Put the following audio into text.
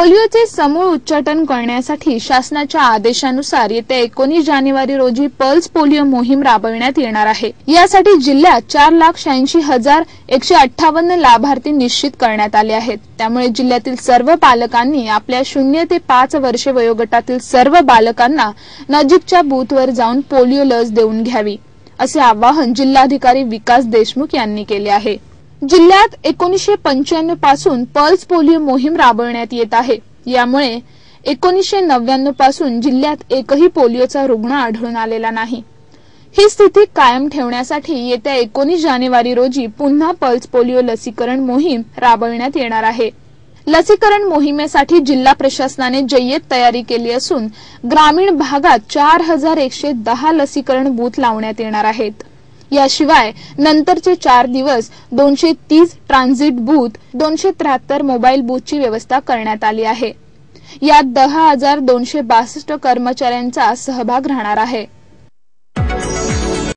पोलिओचे समूळ उच्चाटन करण्यासाठी शासनाच्या आदेशानुसार येत्या 19 जानेवारी रोजी पल्स पोलिओ मोहीम राबविण्यात येणार आहे। यासाठी जिल्ह्यात 4,86,158 लाभार्थी निश्चित करण्यात आले आहेत। त्यामुळे जिल्ह्यातील सर्व पालकांनी आपल्या 0 ते 5 वर्षे वयोगटातील सर्व बालकांना नजीकच्या बूथवर जाऊन पोलिओ लस देऊन घ्यावी, असे आवाहन जिल्हाधिकारी विकास देशमुख यांनी केले आहे। जिल्ह्यात 1995 पासून पल्स पोलिओ मोहीम राबविण्यात येत आहे। यामुळे 1999 पासून जिल्ह्यात एकही पोलिओचा रुग्ण आढळून आलेला नाही। ही स्थिती कायम ठेवण्यासाठी येत्या 19 जानेवारी रोजी पुन्हा पल्स पोलिओ लसीकरण मोहीम राबविण्यात येणार आहे। लसीकरण मोहिमेसाठी जिल्हा प्रशासनाने जय्यत तयारी केली असून ग्रामीण भागात 4110 लसीकरण बूथ लावण्यात येणार आहेत। याशिवाय नंतरचे 4 दिवस 230 ट्रान्झिट बूथ, 273 मोबाईल बूथची व्यवस्था करण्यात आली आहे। यात 10,262 कर्मचाऱ्यांचा सहभाग राहणार आहे।